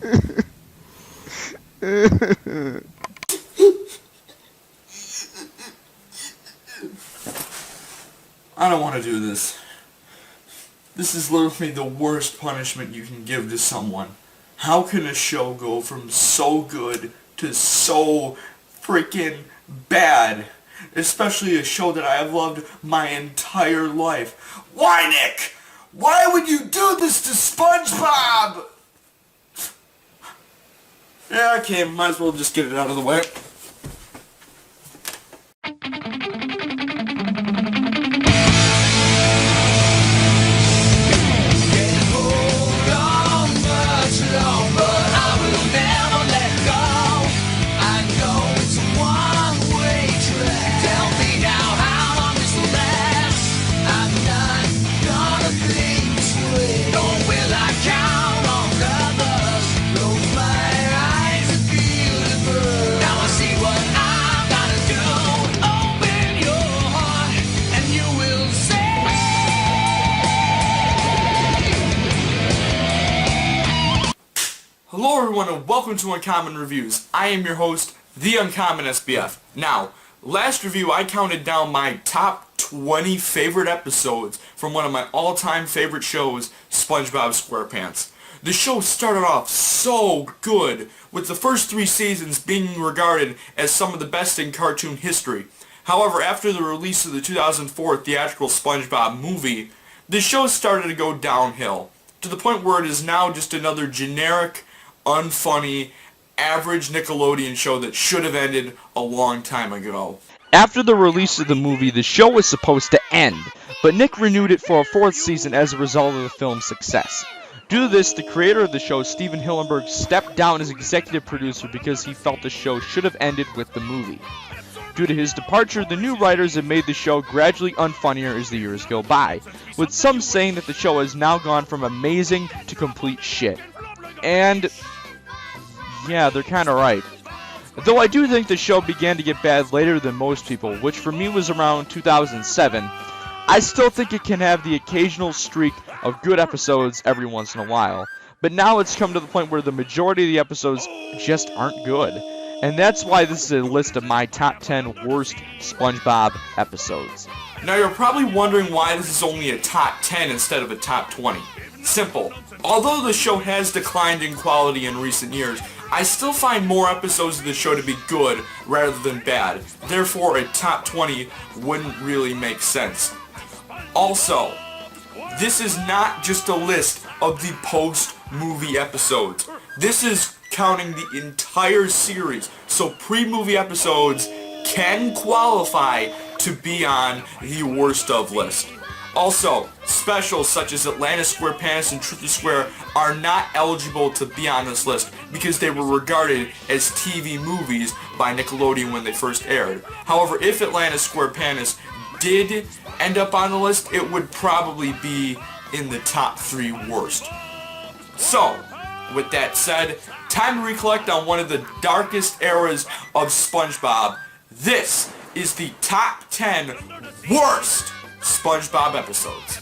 I don't want to do this. This is literally the worst punishment you can give to someone. How can a show go from so good to so freaking bad? Especially a show that I have loved my entire life. Why, Nick? Why would you do this to SpongeBob? Yeah, okay, might as well just get it out of the way. Hello everyone and welcome to Uncommon Reviews. I am your host, TheUncommonSBF. Now, last review I counted down my top 20 favorite episodes from one of my all-time favorite shows, SpongeBob SquarePants. The show started off so good, with the first 3 seasons being regarded as some of the best in cartoon history. However, after the release of the 2004 theatrical SpongeBob movie, the show started to go downhill, to the point where it is now just another generic, unfunny, average Nickelodeon show that should have ended a long time ago. After the release of the movie, the show was supposed to end, but Nick renewed it for a 4th season as a result of the film's success. Due to this, the creator of the show, Steven Hillenburg, stepped down as executive producer because he felt the show should have ended with the movie. Due to his departure, the new writers have made the show gradually unfunnier as the years go by, with some saying that the show has now gone from amazing to complete shit. And yeah, they're kinda right. Though I do think the show began to get bad later than most people, which for me was around 2007, I still think it can have the occasional streak of good episodes every once in a while. But now it's come to the point where the majority of the episodes just aren't good. And that's why this is a list of my top 10 worst SpongeBob episodes. Now you're probably wondering why this is only a top 10 instead of a top 20. Simple. Although the show has declined in quality in recent years, I still find more episodes of the show to be good rather than bad. Therefore, a top 20 wouldn't really make sense. Also, this is not just a list of the post-movie episodes. This is counting the entire series, so pre-movie episodes can qualify to be on the worst of list. Also, specials such as Atlanta SquarePants and Truth or Square are not eligible to be on this list because they were regarded as TV movies by Nickelodeon when they first aired. However, if Atlanta SquarePants did end up on the list, it would probably be in the top 3 worst. So, with that said, time to recollect on one of the darkest eras of SpongeBob. This is the top 10 worst SpongeBob episodes.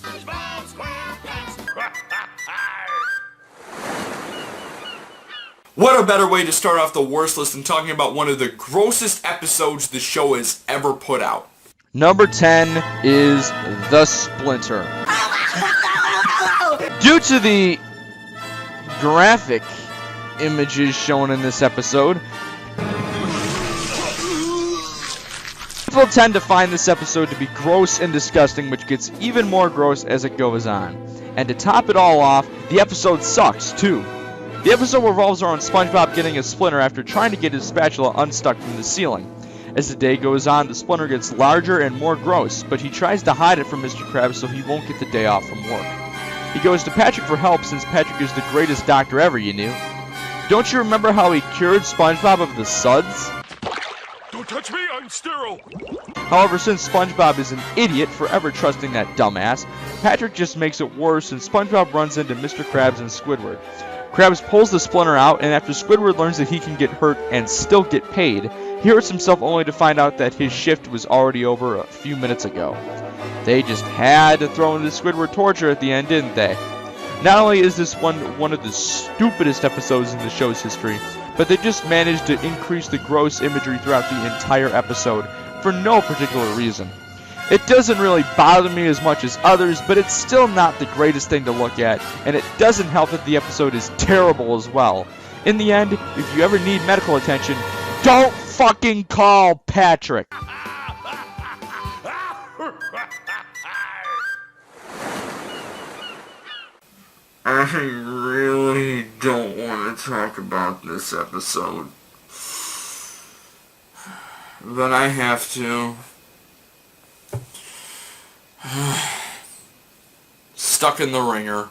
What a better way to start off the worst list than talking about one of the grossest episodes the show has ever put out. Number 10 is The Splinter. Due to the graphic images shown in this episode, people tend to find this episode to be gross and disgusting, which gets even more gross as it goes on. And to top it all off, the episode sucks too. The episode revolves around SpongeBob getting a splinter after trying to get his spatula unstuck from the ceiling. As the day goes on, the splinter gets larger and more gross, but he tries to hide it from Mr. Krabs so he won't get the day off from work. He goes to Patrick for help since Patrick is the greatest doctor ever, you knew. Don't you remember how he cured SpongeBob of the suds? Don't touch me, I'm sterile! However, since SpongeBob is an idiot for ever trusting that dumbass, Patrick just makes it worse and SpongeBob runs into Mr. Krabs and Squidward. Krabs pulls the splinter out, and after Squidward learns that he can get hurt and still get paid, he hurts himself only to find out that his shift was already over a few minutes ago. They just had to throw in the Squidward torture at the end, didn't they? Not only is this one of the stupidest episodes in the show's history, but they just managed to increase the gross imagery throughout the entire episode for no particular reason. It doesn't really bother me as much as others, but it's still not the greatest thing to look at, and it doesn't help that the episode is terrible as well. In the end, if you ever need medical attention, don't fucking call Patrick! I really don't want to talk about this episode, but I have to. Stuck in the ringer.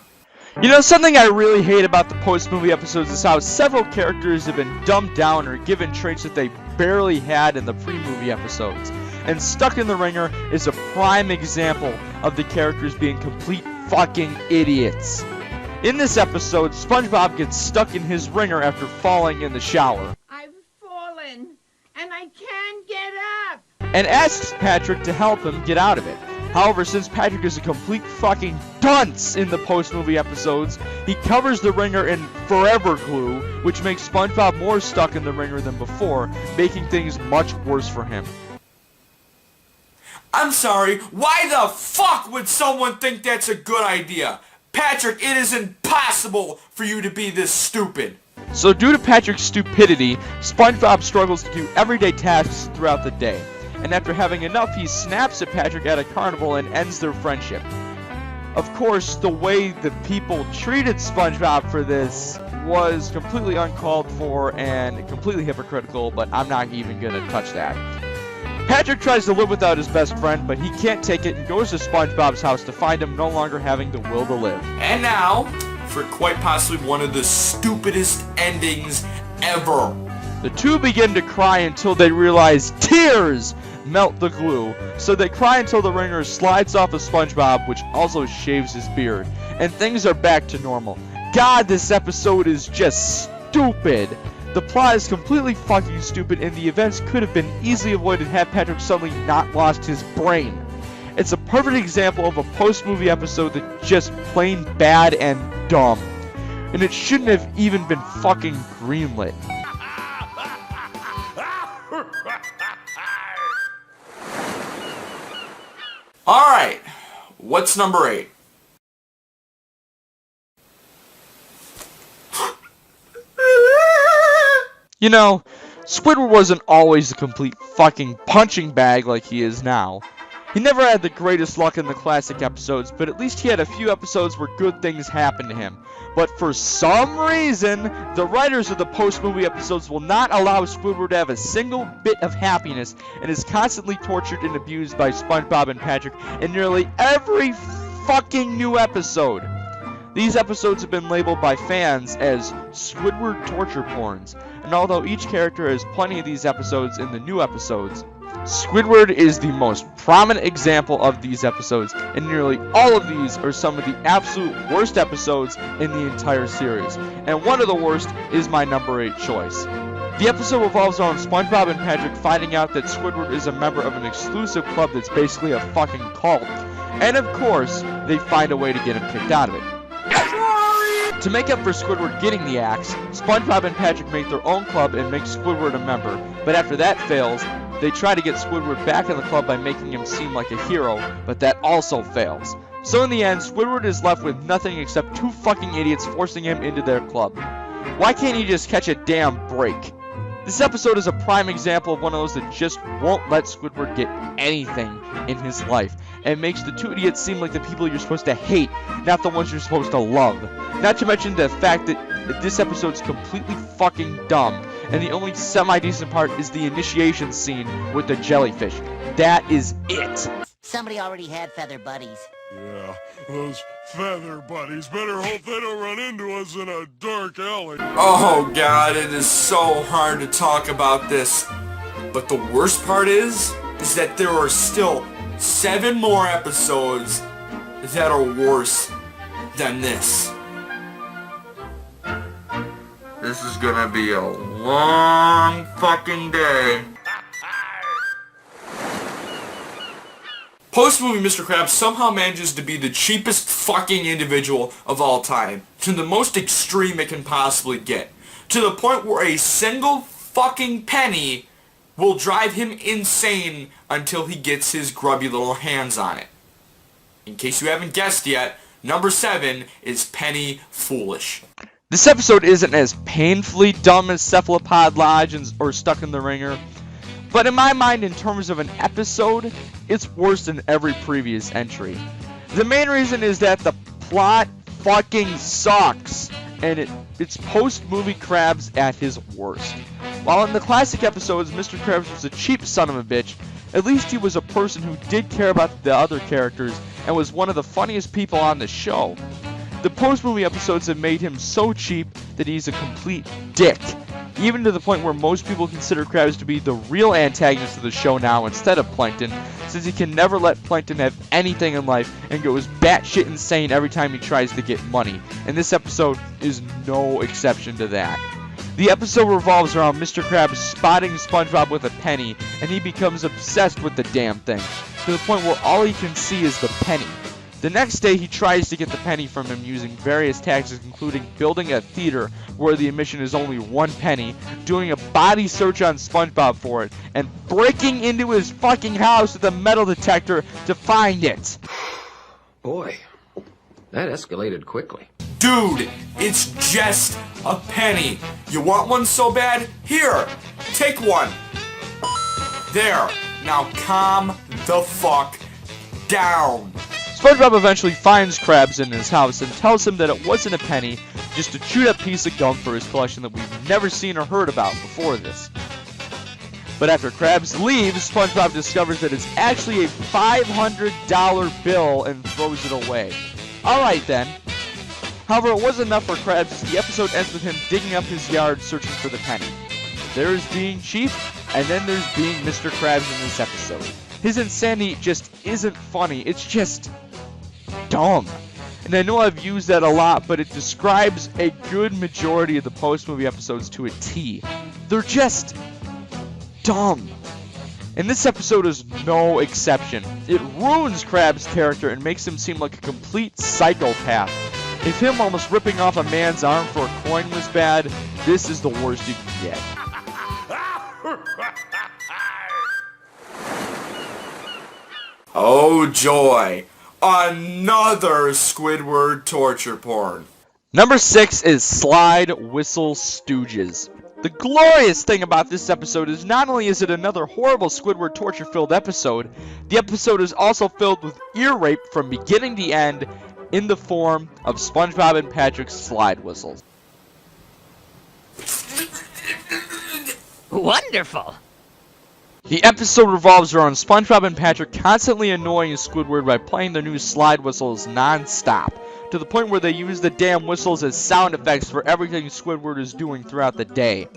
You know, something I really hate about the post-movie episodes is how several characters have been dumbed down or given traits that they barely had in the pre-movie episodes. And Stuck in the Ringer is a prime example of the characters being complete fucking idiots. In this episode, SpongeBob gets stuck in his ringer after falling in the shower. I've fallen, and I can't get up! And asks Patrick to help him get out of it. However, since Patrick is a complete fucking dunce in the post-movie episodes, he covers the ringer in forever glue, which makes SpongeBob more stuck in the ringer than before, making things much worse for him. I'm sorry, why the fuck would someone think that's a good idea? Patrick, it is impossible for you to be this stupid. So due to Patrick's stupidity, SpongeBob struggles to do everyday tasks throughout the day. And after having enough, he snaps at Patrick at a carnival and ends their friendship. Of course, the way the people treated SpongeBob for this was completely uncalled for and completely hypocritical, but I'm not even gonna touch that. Patrick tries to live without his best friend, but he can't take it and goes to SpongeBob's house to find him no longer having the will to live. And now, for quite possibly one of the stupidest endings ever. The two begin to cry until they realize tears melt the glue, so they cry until the ringer slides off of SpongeBob, which also shaves his beard, and things are back to normal. God, this episode is just stupid. The plot is completely fucking stupid, and the events could have been easily avoided had Patrick suddenly not lost his brain. It's a perfect example of a post-movie episode that's just plain bad and dumb. And it shouldn't have even been fucking greenlit. Alright, what's number 8? You know, Squidward wasn't always a complete fucking punching bag like he is now. He never had the greatest luck in the classic episodes, but at least he had a few episodes where good things happened to him. But for some reason, the writers of the post-movie episodes will not allow Squidward to have a single bit of happiness and is constantly tortured and abused by SpongeBob and Patrick in nearly every fucking new episode. These episodes have been labeled by fans as Squidward torture porns, and although each character has plenty of these episodes in the new episodes, Squidward is the most prominent example of these episodes, and nearly all of these are some of the absolute worst episodes in the entire series, and one of the worst is my number 8 choice. The episode revolves around SpongeBob and Patrick finding out that Squidward is a member of an exclusive club that's basically a fucking cult, and of course, they find a way to get him kicked out of it. To make up for Squidward getting the axe, SpongeBob and Patrick make their own club and make Squidward a member, but after that fails, they try to get Squidward back in the club by making him seem like a hero, but that also fails. So in the end, Squidward is left with nothing except 2 fucking idiots forcing him into their club. Why can't he just catch a damn break? This episode is a prime example of one of those that just won't let Squidward get anything in his life, and makes the 2 idiots seem like the people you're supposed to hate, not the ones you're supposed to love. Not to mention the fact that this episode's completely fucking dumb, and the only semi-decent part is the initiation scene with the jellyfish. That is it. Somebody already had feather buddies. Yeah, those feather buddies better hope they don't run into us in a dark alley. Oh god, it is so hard to talk about this. But the worst part is that there are still 7 more episodes that are worse than this. This is gonna be a long fucking day. Post-movie Mr. Krabs somehow manages to be the cheapest fucking individual of all time, to the most extreme it can possibly get, to the point where a single fucking penny will drive him insane until he gets his grubby little hands on it. In case you haven't guessed yet, number 7 is Penny Foolish. This episode isn't as painfully dumb as Cephalopod Lodge or Stuck in the Ringer, but in my mind, in terms of an episode, it's worse than every previous entry. The main reason is that the plot fucking sucks, and it's post-movie Krabs at his worst. While in the classic episodes, Mr. Krabs was a cheap son of a bitch, at least he was a person who did care about the other characters and was one of the funniest people on the show. The post-movie episodes have made him so cheap that he's a complete dick, even to the point where most people consider Krabs to be the real antagonist of the show now instead of Plankton, since he can never let Plankton have anything in life and goes batshit insane every time he tries to get money, and this episode is no exception to that. The episode revolves around Mr. Krabs spotting SpongeBob with a penny, and he becomes obsessed with the damn thing, to the point where all he can see is the penny. The next day, he tries to get the penny from him using various tactics, including building a theater where the admission is only 1 penny, doing a body search on SpongeBob for it, and breaking into his fucking house with a metal detector to find it. Boy, that escalated quickly. Dude, it's just a penny. You want one so bad? Here, take one. There, now calm the fuck down. SpongeBob eventually finds Krabs in his house and tells him that it wasn't a penny, just a chewed up piece of gum for his collection that we've never seen or heard about before this. But after Krabs leaves, SpongeBob discovers that it's actually a $500 bill and throws it away. Alright then. However, it wasn't enough for Krabs, as the episode ends with him digging up his yard searching for the penny. There's being cheap, and then there's being Mr. Krabs in this episode. His insanity just isn't funny, it's just dumb. And I know I've used that a lot, but it describes a good majority of the post-movie episodes to a T. They're just dumb. And this episode is no exception. It ruins Krabs' character and makes him seem like a complete psychopath. If him almost ripping off a man's arm for a coin was bad, this is the worst you can get. Oh joy, another Squidward torture porn. Number 6 is Slide Whistle Stooges. The glorious thing about this episode is not only is it another horrible Squidward torture-filled episode, the episode is also filled with ear rape from beginning to end in the form of SpongeBob and Patrick's slide whistles. Wonderful. The episode revolves around SpongeBob and Patrick constantly annoying Squidward by playing their new slide whistles non-stop, to the point where they use the damn whistles as sound effects for everything Squidward is doing throughout the day.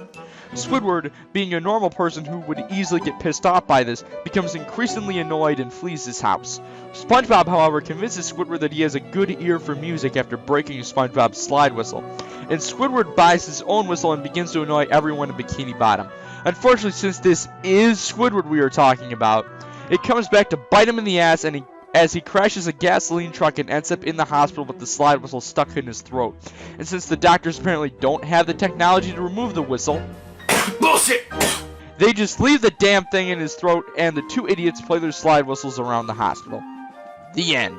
Squidward, being a normal person who would easily get pissed off by this, becomes increasingly annoyed and flees his house. SpongeBob, however, convinces Squidward that he has a good ear for music after breaking SpongeBob's slide whistle, and Squidward buys his own whistle and begins to annoy everyone in Bikini Bottom. Unfortunately, since this is Squidward we are talking about, it comes back to bite him in the ass and as he crashes a gasoline truck and ends up in the hospital with the slide whistle stuck in his throat. And since the doctors apparently don't have the technology to remove the whistle, Bullshit! they just leave the damn thing in his throat and the two idiots play their slide whistles around the hospital. The end.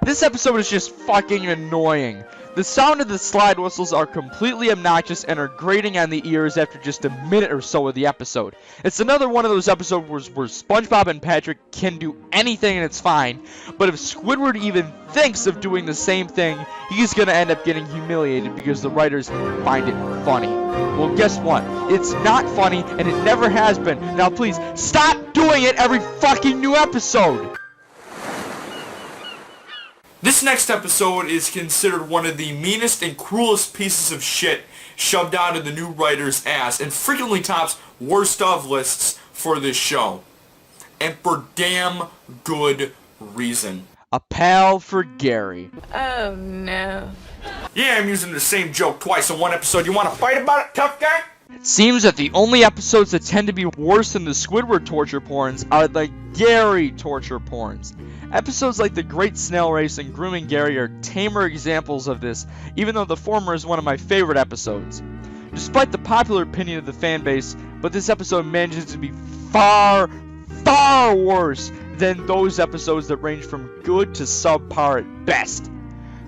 This episode is just fucking annoying. The sound of the slide whistles are completely obnoxious and are grating on the ears after just a minute or so of the episode. It's another one of those episodes where SpongeBob and Patrick can do anything and it's fine, but if Squidward even thinks of doing the same thing, he's gonna end up getting humiliated because the writers find it funny. Well, guess what? It's not funny and it never has been. Now please, stop doing it every fucking new episode! This next episode is considered one of the meanest and cruelest pieces of shit shoved out of the new writer's ass and frequently tops worst of lists for this show. and for damn good reason. A pal for Gary. Oh no. Yeah, I'm using the same joke twice in one episode. You want to fight about it, tough guy? It seems that the only episodes that tend to be worse than the Squidward torture porns are the Gary torture porns. Episodes like The Great Snail Race and Grooming Gary are tamer examples of this, even though the former is one of my favorite episodes. Despite the popular opinion of the fanbase, but this episode manages to be far, far worse than those episodes that range from good to subpar at best.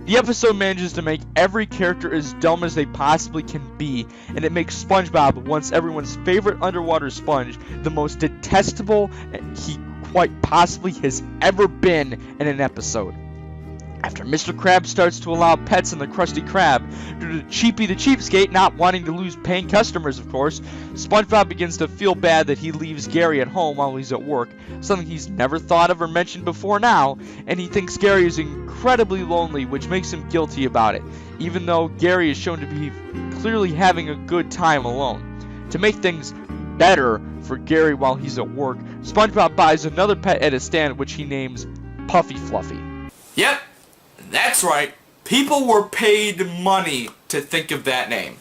The episode manages to make every character as dumb as they possibly can be, and it makes SpongeBob, once everyone's favorite underwater sponge, the most detestable he quite possibly has ever been in an episode. After Mr. Krabs starts to allow pets in the Krusty Krab, due to Cheapy the Cheapskate not wanting to lose paying customers, of course, SpongeBob begins to feel bad that he leaves Gary at home while he's at work, something he's never thought of or mentioned before now, and he thinks Gary is incredibly lonely, which makes him guilty about it, even though Gary is shown to be clearly having a good time alone. To make things better for Gary while he's at work, SpongeBob buys another pet at a stand which he names Puffy Fluffy. Yep, that's right. People were paid money to think of that name.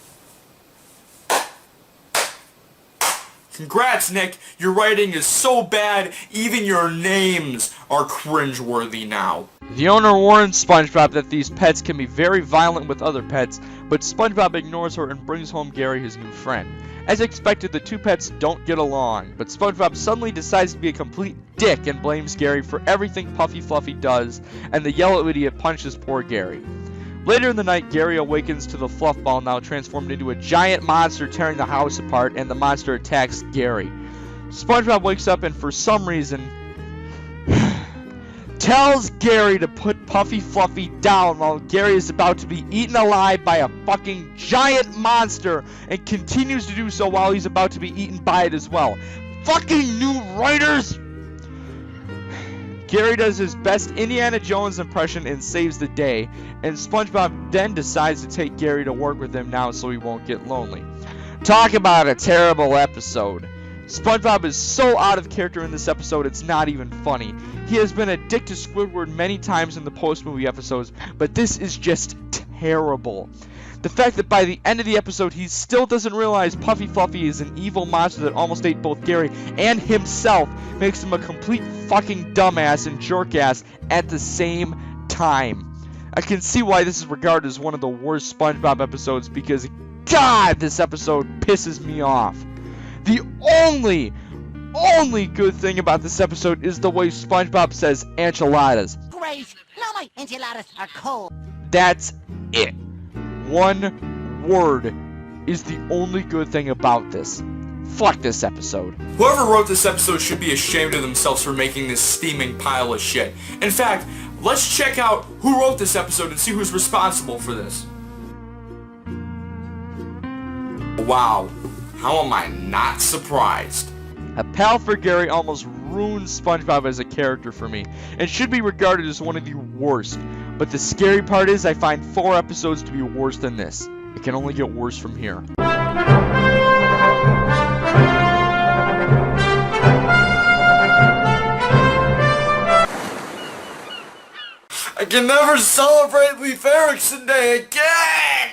Congrats, Nick. Your writing is so bad, even your names are cringeworthy now. The owner warns SpongeBob that these pets can be very violent with other pets, but SpongeBob ignores her and brings home Gary, his new friend. As expected, the two pets don't get along, but SpongeBob suddenly decides to be a complete dick and blames Gary for everything Puffy Fluffy does, and the yellow idiot punches poor Gary. Later in the night, Gary awakens to the fluff ball now transformed into a giant monster tearing the house apart, and the monster attacks Gary. SpongeBob wakes up and for some reason tells Gary to put Puffy Fluffy down while Gary is about to be eaten alive by a fucking giant monster, and continues to do so while he's about to be eaten by it as well. Fucking new writers! Gary does his best Indiana Jones impression and saves the day, and SpongeBob then decides to take Gary to work with him now so he won't get lonely. Talk about a terrible episode. SpongeBob is so out of character in this episode it's not even funny. He has been a dick to Squidward many times in the post-movie episodes, but this is just terrible. The fact that by the end of the episode he still doesn't realize Puffy Fluffy is an evil monster that almost ate both Gary and himself makes him a complete fucking dumbass and jerk-ass at the same time. I can see why this is regarded as one of the worst SpongeBob episodes because, God, this episode pisses me off. The only good thing about this episode is the way SpongeBob says enchiladas. Great! Now my enchiladas are cold. That's it. One word is the only good thing about this. Fuck this episode. Whoever wrote this episode should be ashamed of themselves for making this steaming pile of shit. In fact, let's check out who wrote this episode and see who's responsible for this. Wow. How am I not surprised? A pal for Gary almost ruined SpongeBob as a character for me, and should be regarded as one of the worst. But the scary part is I find 4 episodes to be worse than this. It can only get worse from here. I can never celebrate Leif Erikson Day again!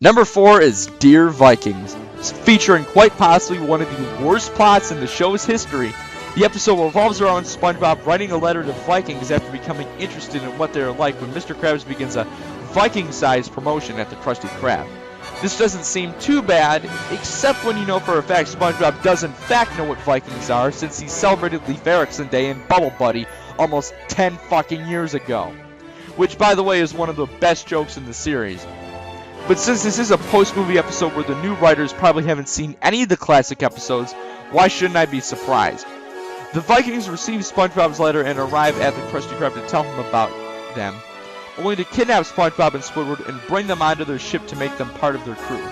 Number 4 is Dear Vikings. Featuring quite possibly one of the worst plots in the show's history, the episode revolves around SpongeBob writing a letter to Vikings after becoming interested in what they're like when Mr. Krabs begins a Viking-sized promotion at the Krusty Krab. This doesn't seem too bad, except when you know for a fact SpongeBob does in fact know what Vikings are, since he celebrated Leif Erikson Day in Bubble Buddy almost 10 fucking years ago. Which, by the way, is one of the best jokes in the series. But since this is a post-movie episode where the new writers probably haven't seen any of the classic episodes, why shouldn't I be surprised? The Vikings receive SpongeBob's letter and arrive at the Krusty Krab to tell him about them, only to kidnap SpongeBob and Squidward and bring them onto their ship to make them part of their crew.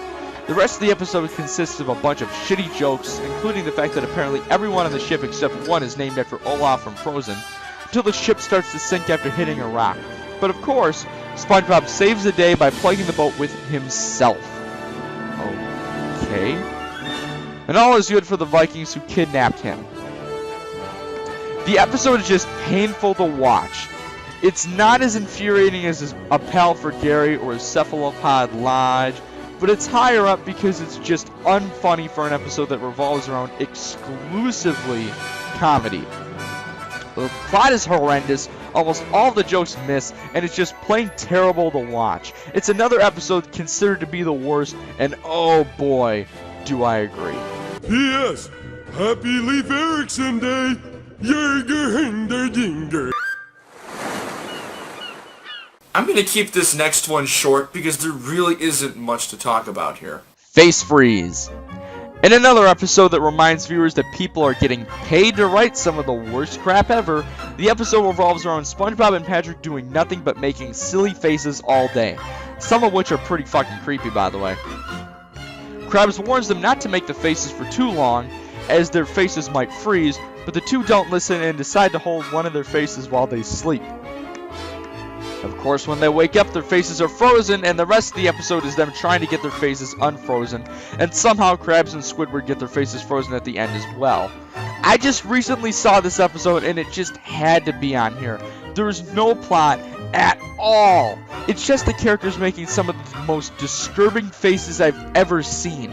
The rest of the episode consists of a bunch of shitty jokes, including the fact that apparently everyone on the ship except one is named after Olaf from Frozen, until the ship starts to sink after hitting a rock. But of course, SpongeBob saves the day by plaguing the boat with himself. Okay. And all is good for the Vikings who kidnapped him. The episode is just painful to watch. It's not as infuriating as a pal for Gary or a cephalopod Lodge, but it's higher up because it's just unfunny for an episode that revolves around exclusively comedy. The plot is horrendous, almost all the jokes miss, and it's just plain terrible to watch. It's another episode considered to be the worst, and oh boy, do I agree. P.S. Happy Leif Erikson Day! Yerger hinder dinger! I'm going to keep this next one short because there really isn't much to talk about here. Face freeze. In another episode that reminds viewers that people are getting paid to write some of the worst crap ever, the episode revolves around SpongeBob and Patrick doing nothing but making silly faces all day. Some of which are pretty fucking creepy, by the way. Krabs warns them not to make the faces for too long, as their faces might freeze, but the two don't listen and decide to hold one of their faces while they sleep. Of course, when they wake up, their faces are frozen, and the rest of the episode is them trying to get their faces unfrozen, and somehow Krabs and Squidward get their faces frozen at the end as well. I just recently saw this episode, and it just had to be on here. There's no plot at all. It's just the characters making some of the most disturbing faces I've ever seen.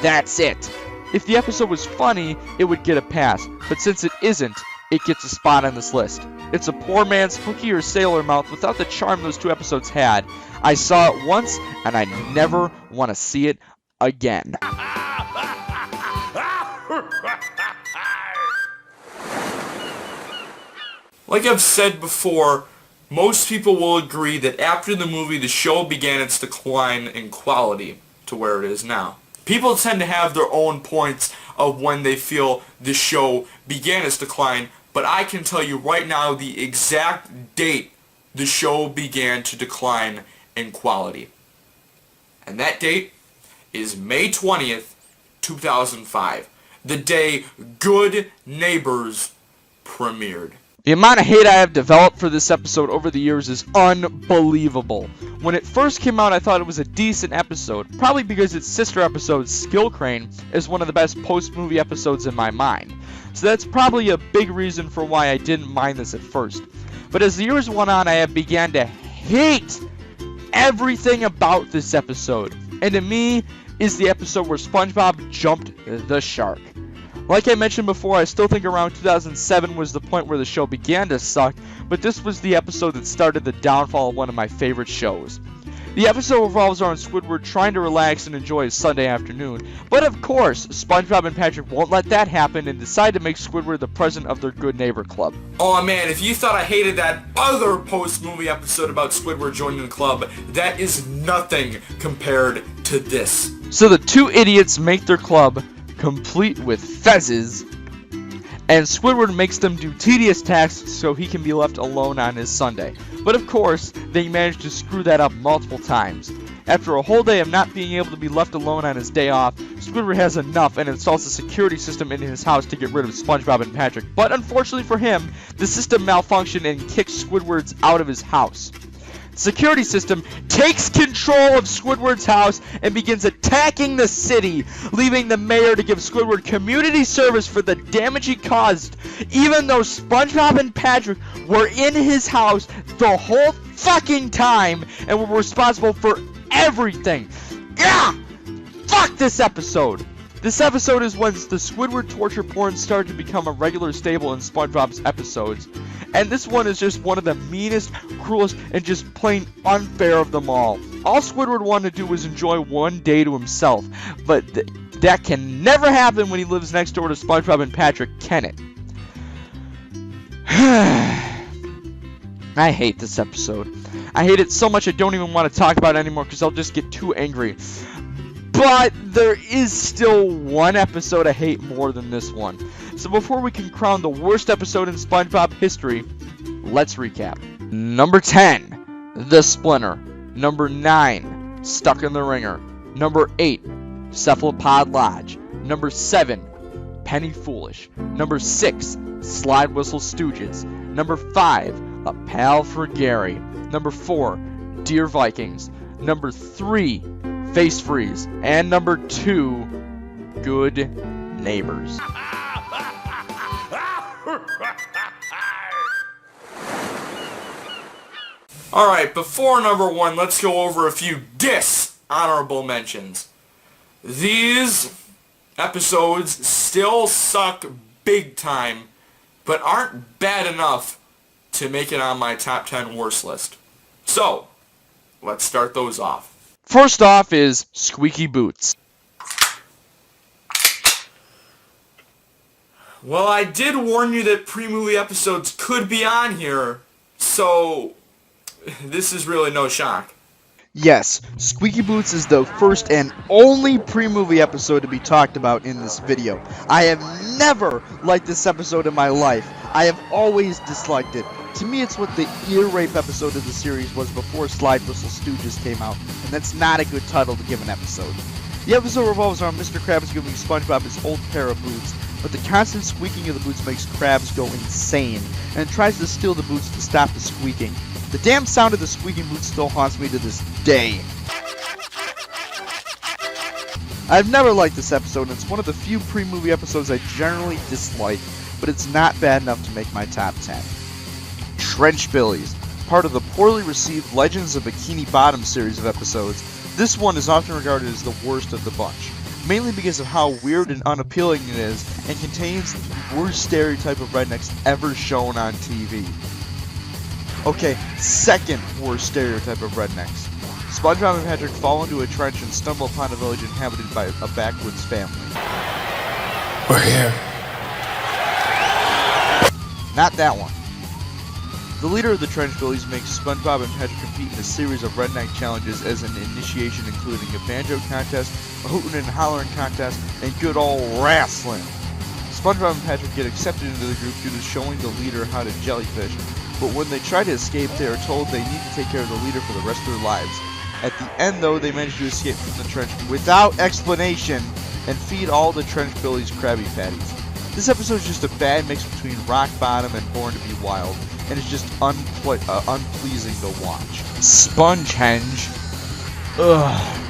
That's it. If the episode was funny, it would get a pass, but since it isn't, it gets a spot on this list. It's a poor man's Hooky or Sailor Mouth without the charm those two episodes had. I saw it once, and I never want to see it again. Like I've said before, most people will agree that after the movie, the show began its decline in quality to where it is now. People tend to have their own points of when they feel the show began its decline, but I can tell you right now the exact date the show began to decline in quality. And that date is May 20th, 2005, the day Good Neighbors premiered. The amount of hate I have developed for this episode over the years is unbelievable. When it first came out, I thought it was a decent episode, probably because its sister episode, Skill Crane, is one of the best post-movie episodes in my mind. So that's probably a big reason for why I didn't mind this at first. But as the years went on, I began to hate everything about this episode. And to me, is the episode where SpongeBob jumped the shark. Like I mentioned before, I still think around 2007 was the point where the show began to suck, but this was the episode that started the downfall of one of my favorite shows. The episode revolves around Squidward trying to relax and enjoy his Sunday afternoon, but of course, SpongeBob and Patrick won't let that happen and decide to make Squidward the president of their Good Neighbor Club. Oh man, if you thought I hated that other post-movie episode about Squidward joining the club, that is nothing compared to this. So the two idiots make their club, complete with fezzes, and Squidward makes them do tedious tasks so he can be left alone on his Sunday. But of course, they manage to screw that up multiple times. After a whole day of not being able to be left alone on his day off, Squidward has enough and installs a security system in his house to get rid of SpongeBob and Patrick. But unfortunately for him, the system malfunctioned and kicks Squidward's out of his house. The security system takes control of Squidward's house and begins attacking the city, leaving the mayor to give Squidward community service for the damage he caused, even though SpongeBob and Patrick were in his house the whole fucking time and were responsible for everything. Yeah! Fuck this episode! This episode is when the Squidward torture porn started to become a regular staple in SpongeBob's episodes. And this one is just one of the meanest, cruelest, and just plain unfair of them all. All Squidward wanted to do was enjoy one day to himself, but that can never happen when he lives next door to SpongeBob and Patrick, can it? I hate this episode. I hate it so much I don't even want to talk about it anymore because I'll just get too angry. But there is still one episode I hate more than this one. So before we can crown the worst episode in SpongeBob history, let's recap. Number 10, The Splinter. Number 9, Stuck in the Ringer. Number 8, Cephalopod Lodge. Number 7, Penny Foolish. Number 6, Slide Whistle Stooges. Number 5, A Pal for Gary. Number 4, Dear Vikings. Number 3, Face Freeze. And number 2, Good Neighbors. Alright, before number 1, let's go over a few dishonorable mentions. These episodes still suck big time, but aren't bad enough to make it on my top 10 worst list. So, let's start those off. First off is Squeaky Boots. Well, I did warn you that pre-movie episodes could be on here, so this is really no shock. Yes, Squeaky Boots is the first and only pre-movie episode to be talked about in this video. I have never liked this episode in my life. I have always disliked it. To me, it's what the ear rape episode of the series was before Slide Whistle Stooges came out, and that's not a good title to give an episode. The episode revolves around Mr. Krabs giving SpongeBob his old pair of boots, but the constant squeaking of the boots makes Krabs go insane, and tries to steal the boots to stop the squeaking. The damn sound of the squeaking boots still haunts me to this day. I've never liked this episode, and it's one of the few pre-movie episodes I generally dislike, but it's not bad enough to make my top 10. Trench Billies. Part of the poorly received Legends of Bikini Bottom series of episodes, this one is often regarded as the worst of the bunch, mainly because of how weird and unappealing it is, and contains the worst stereotype of rednecks ever shown on TV. Okay, second worst stereotype of rednecks. SpongeBob and Patrick fall into a trench and stumble upon a village inhabited by a backwoods family. We're here. Not that one. The leader of the Trench Billies makes SpongeBob and Patrick compete in a series of redneck challenges as an initiation, including a banjo contest, a hootin' and hollering contest, and good old wrestling. SpongeBob and Patrick get accepted into the group due to showing the leader how to jellyfish, but when they try to escape, they are told they need to take care of the leader for the rest of their lives. At the end, though, they manage to escape from the trench without explanation and feed all the Trench Billies Krabby Patties. This episode is just a bad mix between Rock Bottom and Born to Be Wild, and it's just unpleasing to watch. Spongehenge. Ugh.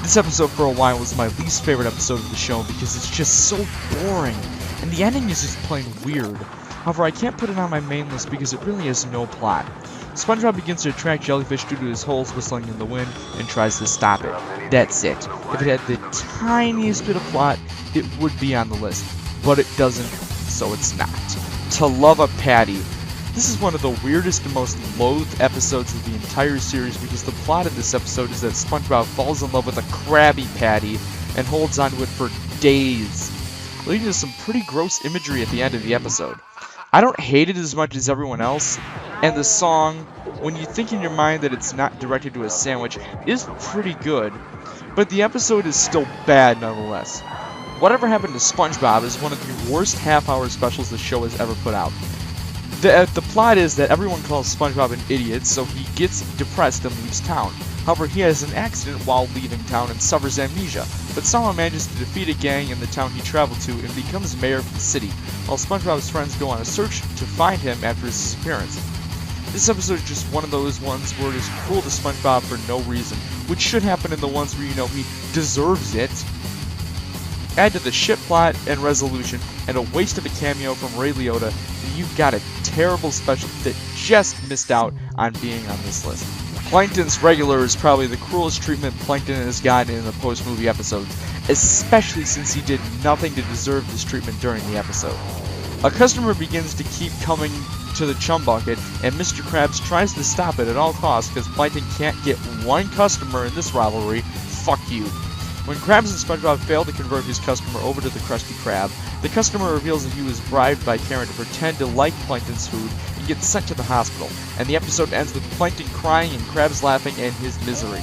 This episode for a while was my least favorite episode of the show because it's just so boring, and the ending is just plain weird. However, I can't put it on my main list because it really has no plot. SpongeBob begins to attract jellyfish due to his holes whistling in the wind and tries to stop it. That's it. If it had the tiniest bit of plot, it would be on the list. But it doesn't, so it's not. To Love a Patty. This is one of the weirdest and most loathed episodes of the entire series because the plot of this episode is that SpongeBob falls in love with a Krabby Patty and holds onto it for days, leading to some pretty gross imagery at the end of the episode. I don't hate it as much as everyone else, and the song, when you think in your mind that it's not directed to a sandwich, is pretty good, but the episode is still bad nonetheless. Whatever Happened to SpongeBob is one of the worst half-hour specials the show has ever put out. The plot is that everyone calls SpongeBob an idiot, so he gets depressed and leaves town. However, he has an accident while leaving town and suffers amnesia, but somehow manages to defeat a gang in the town he traveled to and becomes mayor of the city, while SpongeBob's friends go on a search to find him after his disappearance. This episode is just one of those ones where it is cruel to SpongeBob for no reason, which should happen in the ones where you know he deserves it. Add to the shit plot and resolution, and a waste of a cameo from Ray Liotta, and you've got a terrible special that just missed out on being on this list. Plankton's Regular is probably the cruelest treatment Plankton has gotten in the post-movie episodes, especially since he did nothing to deserve this treatment during the episode. A customer begins to keep coming to the chum bucket, and Mr. Krabs tries to stop it at all costs because Plankton can't get one customer in this rivalry. Fuck you. When Krabs and SpongeBob fail to convert his customer over to the Krusty Krab, the customer reveals that he was bribed by Karen to pretend to like Plankton's food and gets sent to the hospital, and the episode ends with Plankton crying and Krabs laughing in his misery.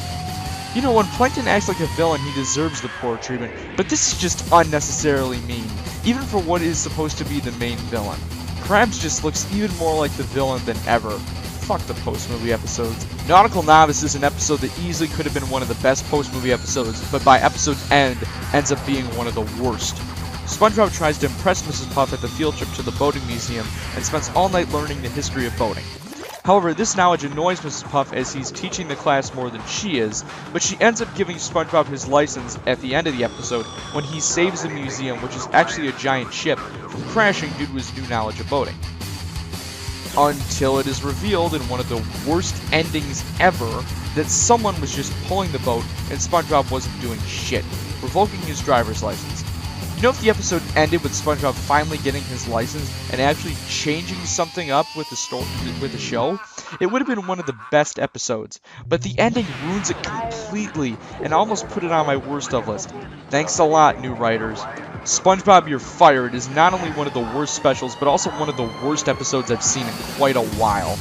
You know, when Plankton acts like a villain, he deserves the poor treatment, but this is just unnecessarily mean, even for what is supposed to be the main villain. Krabs just looks even more like the villain than ever. Fuck the post-movie episodes. Nautical Novice is an episode that easily could have been one of the best post-movie episodes, but by episode's end, ends up being one of the worst. SpongeBob tries to impress Mrs. Puff at the field trip to the boating museum and spends all night learning the history of boating. However, this knowledge annoys Mrs. Puff as he's teaching the class more than she is, but she ends up giving SpongeBob his license at the end of the episode when he saves the museum, which is actually a giant ship, from crashing due to his new knowledge of boating. Until it is revealed in one of the worst endings ever that someone was just pulling the boat and SpongeBob wasn't doing shit, revoking his driver's license. You know, if the episode ended with SpongeBob finally getting his license and actually changing something up with the show, it would have been one of the best episodes. But the ending ruins it completely and almost put it on my worst of list. Thanks a lot, new writers. SpongeBob, You're Fired is not only one of the worst specials, but also one of the worst episodes I've seen in quite a while.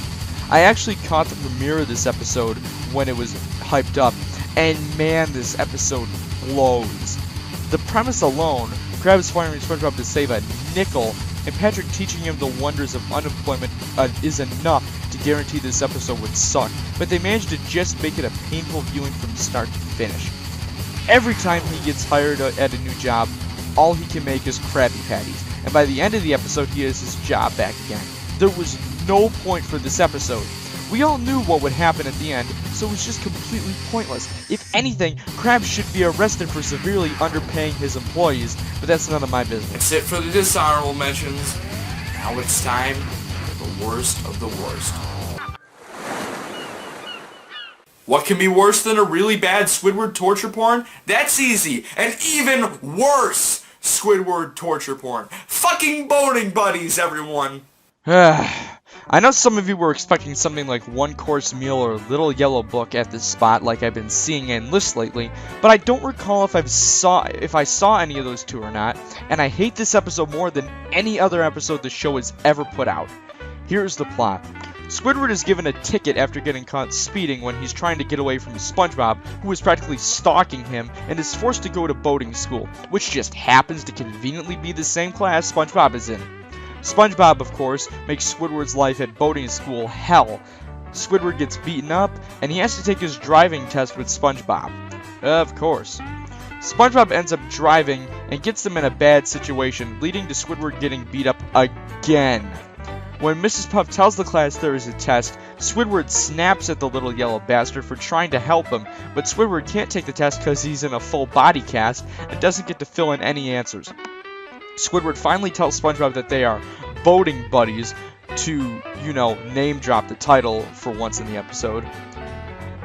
I actually caught the premiere of this episode when it was hyped up, and man, this episode blows. The premise alone, Krabs firing SpongeBob to save a nickel, and Patrick teaching him the wonders of unemployment is enough to guarantee this episode would suck, but they managed to just make it a painful viewing from start to finish. Every time he gets hired at a new job, all he can make is Krabby Patties, and by the end of the episode he has his job back again. There was no point for this episode. We all knew what would happen at the end, so it was just completely pointless. If anything, Krabs should be arrested for severely underpaying his employees, but that's none of my business. That's it for the dishonorable mentions. Now it's time for the worst of the worst. What can be worse than a really bad Squidward torture porn? That's easy. And even worse Squidward torture porn. Fucking boating buddies, everyone. I know some of you were expecting something like One Course Meal or Little Yellow Book at this spot like I've been seeing in lists lately, but I don't recall if I saw any of those two or not, and I hate this episode more than any other episode the show has ever put out. Here's the plot. Squidward is given a ticket after getting caught speeding when he's trying to get away from SpongeBob, who is practically stalking him, and is forced to go to boating school, which just happens to conveniently be the same class SpongeBob is in. SpongeBob, of course, makes Squidward's life at boating school hell. Squidward gets beaten up, and he has to take his driving test with SpongeBob. Of course. SpongeBob ends up driving and gets them in a bad situation, leading to Squidward getting beat up again. When Mrs. Puff tells the class there is a test, Squidward snaps at the little yellow bastard for trying to help him, but Squidward can't take the test because he's in a full body cast and doesn't get to fill in any answers. Squidward finally tells SpongeBob that they are boating buddies to, name drop the title for once in the episode.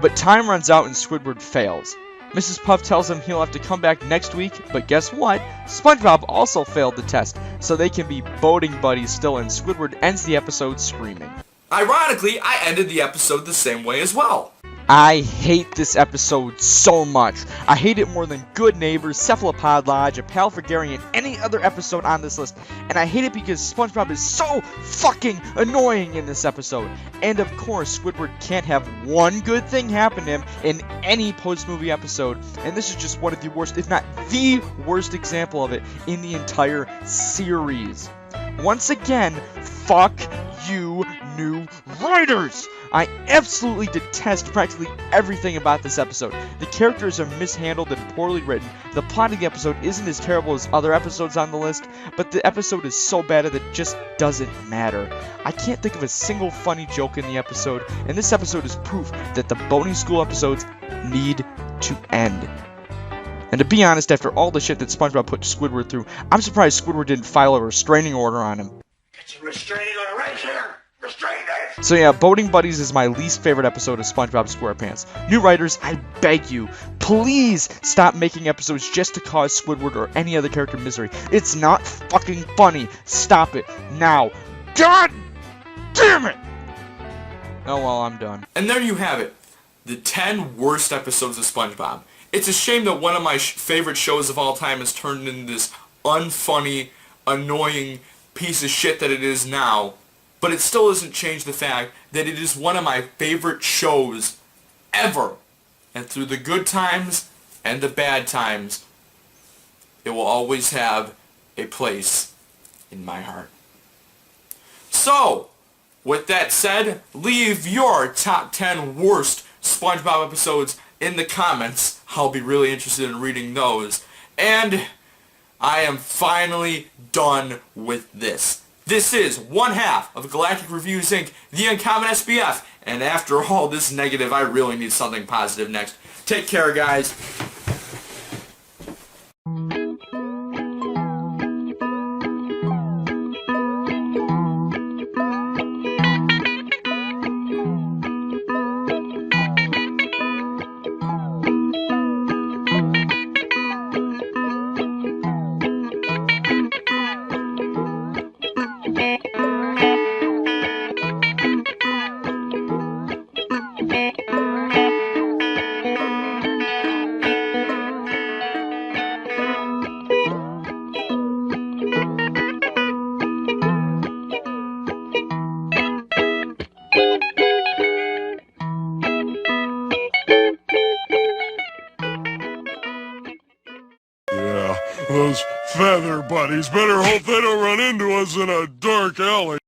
But time runs out and Squidward fails. Mrs. Puff tells him he'll have to come back next week, but guess what? SpongeBob also failed the test, so they can be boating buddies still, and Squidward ends the episode screaming. Ironically, I ended the episode the same way as well. I hate this episode so much. I hate it more than Good Neighbors, Cephalopod Lodge, A Pal for Gary, and any other episode on this list. And I hate it because SpongeBob is so fucking annoying in this episode. And of course, Squidward can't have one good thing happen to him in any post-movie episode. And this is just one of the worst, if not the worst example of it in the entire series. Once again, fuck you, new writers! I absolutely detest practically everything about this episode. The characters are mishandled and poorly written. The plot of the episode isn't as terrible as other episodes on the list, but the episode is so bad that it just doesn't matter. I can't think of a single funny joke in the episode, and this episode is proof that the boating school episodes need to end. And to be honest, after all the shit that SpongeBob put Squidward through, I'm surprised Squidward didn't file a restraining order on him. It's a restraining order right here. Restrain it. So yeah, Boating Buddies is my least favorite episode of SpongeBob SquarePants. New writers, I beg you, please stop making episodes just to cause Squidward or any other character misery. It's not fucking funny. Stop it now. God damn it! Oh well, I'm done. And there you have it. The 10 worst episodes of SpongeBob. It's a shame that one of my favorite shows of all time has turned into this unfunny, annoying piece of shit that it is now. But it still doesn't change the fact that it is one of my favorite shows ever. And through the good times and the bad times, it will always have a place in my heart. So, with that said, leave your top 10 worst SpongeBob episodes in the comments. I'll be really interested in reading those. And I am finally done with this. This is one half of Galactic Reviews Inc., TheUncommonSBF, and after all this negative, I really need something positive next. Take care, guys. Yeah, those feather buddies better hope they don't run into us in a dark alley.